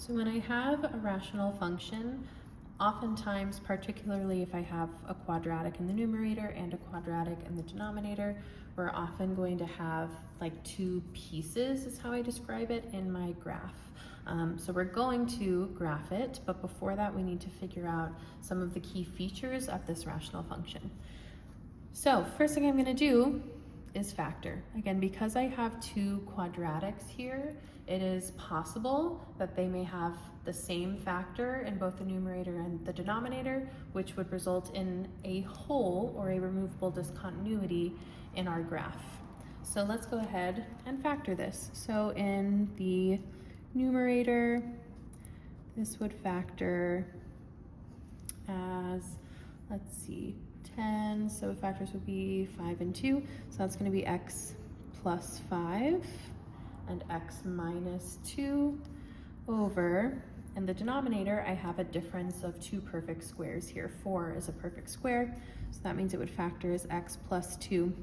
So when I have a rational function, oftentimes, particularly if I have a quadratic in the numerator and a quadratic in the denominator, we're often going to have like two pieces is how I describe it in my graph. So we're going to graph it, but before that we need to figure out some of the key features of this rational function. So first thing I'm going to do is factor. Again, because I have two quadratics here, it is possible that they may have the same factor in both the numerator and the denominator, which would result in a hole or a removable discontinuity in our graph. So let's go ahead and factor this. So in the numerator, this would factor as, let's see, 10, so factors would be 5 and 2, so that's going to be x plus 5 and x minus 2 over, in the denominator I have a difference of two perfect squares here. 4 is a perfect square, so that means it would factor as x plus 2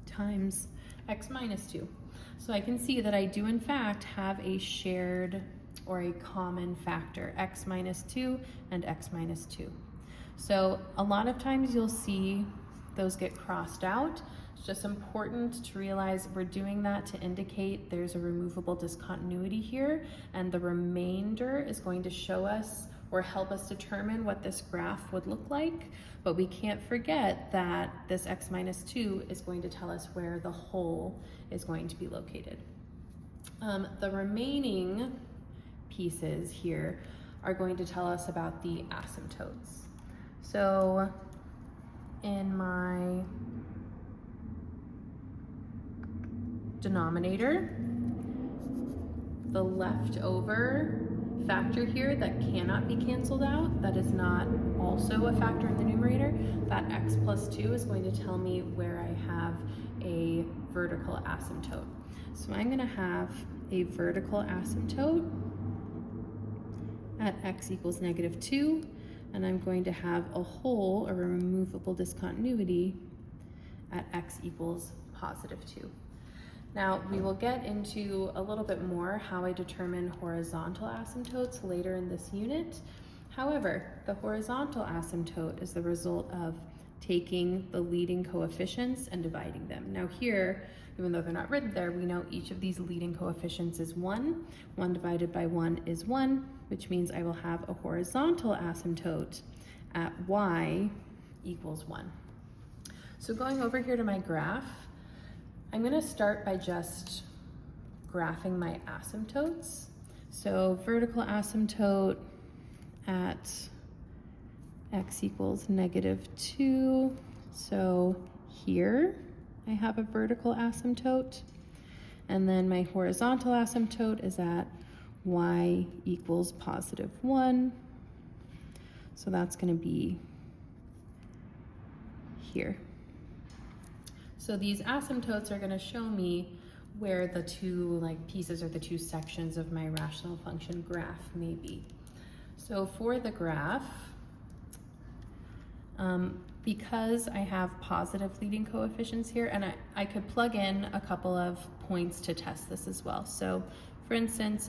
times x minus 2. So I can see that I do in fact have a shared or a common factor, x minus 2 and x minus 2. So a lot of times you'll see those get crossed out. It's just important to realize we're doing that to indicate there's a removable discontinuity here, and the remainder is going to show us or help us determine what this graph would look like. But we can't forget that this x minus 2 is going to tell us where the hole is going to be located. The remaining pieces here are going to tell us about the asymptotes. So in my denominator, the leftover factor here that cannot be canceled out, that is not also a factor in the numerator, that x plus 2 is going to tell me where I have a vertical asymptote. So I'm going to have a vertical asymptote at x equals negative 2, and I'm going to have a hole or a removable discontinuity at x equals positive 2. Now we will get into a little bit more how I determine horizontal asymptotes later in this unit. However, the horizontal asymptote is the result of taking the leading coefficients and dividing them. Now here, even though they're not written there, we know each of these leading coefficients is 1. 1 divided by 1 is 1, which means I will have a horizontal asymptote at y equals 1. So going over here to my graph, I'm going to start by just graphing my asymptotes. So vertical asymptote at x equals negative 2. So here I have a vertical asymptote. And then my horizontal asymptote is at y equals positive 1. So that's going to be here. So these asymptotes are going to show me where the two pieces or the two sections of my rational function graph may be. So for the graph, because I have positive leading coefficients here, and I could plug in a couple of points to test this as well. So for instance,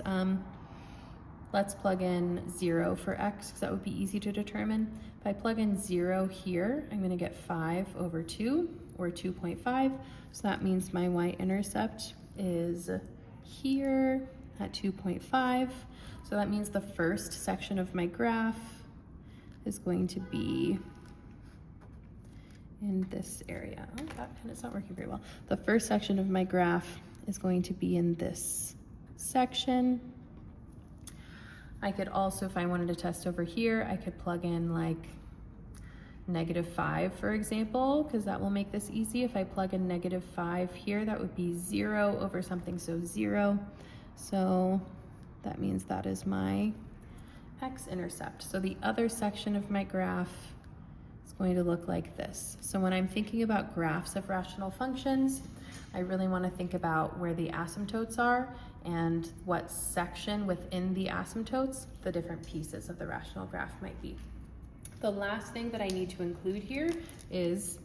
let's plug in 0 for x, because that would be easy to determine. If I plug in 0 here, I'm going to get 5 over 2, or 2.5. So that means my y-intercept is here at 2.5. So that means the first section of my graph is going to be in this area. Oh, that pen is not working very well. The first section of my graph is going to be in this section. I could also, if I wanted to test over here, I could plug in like negative 5, for example, because that will make this easy. If I plug in negative 5 here, that would be 0 over something, so 0. So that means that is my x-intercept. So the other section of my graph is going to look like this. So when I'm thinking about graphs of rational functions, I really want to think about where the asymptotes are and what section within the asymptotes the different pieces of the rational graph might be. The last thing that I need to include here is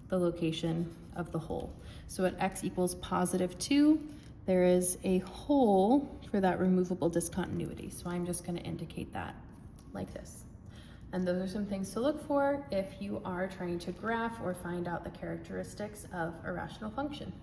the location of the hole. So at x equals positive 2, there is a hole for that removable discontinuity. So I'm just going to indicate that like this. And those are some things to look for if you are trying to graph or find out the characteristics of a rational function.